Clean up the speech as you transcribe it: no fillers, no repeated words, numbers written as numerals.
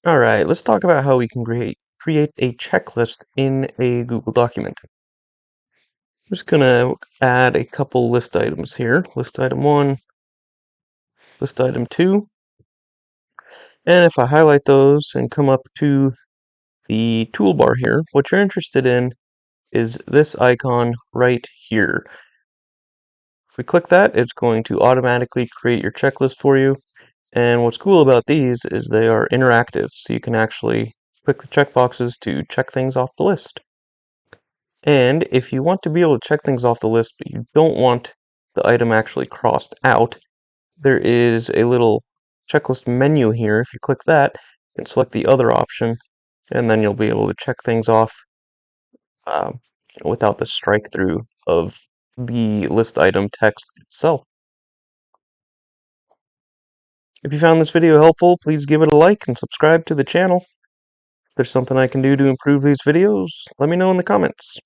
Alright, let's talk about how we can create a checklist in a Google document. I'm just gonna add a couple list items here. List item 1, list item 2. And if I highlight those and come up to the toolbar here, what you're interested in is this icon right here. If we click that, it's going to automatically create your checklist for you. And what's cool about these is they are interactive, so you can actually click the checkboxes to check things off the list. And if you want to be able to check things off the list, but you don't want the item actually crossed out, there is a little checklist menu here. If you click that and select the other option, and then you'll be able to check things off um, without the strike through of the list item text itself. If you found this video helpful, please give it a like and subscribe to the channel. If there's something I can do to improve these videos, let me know in the comments.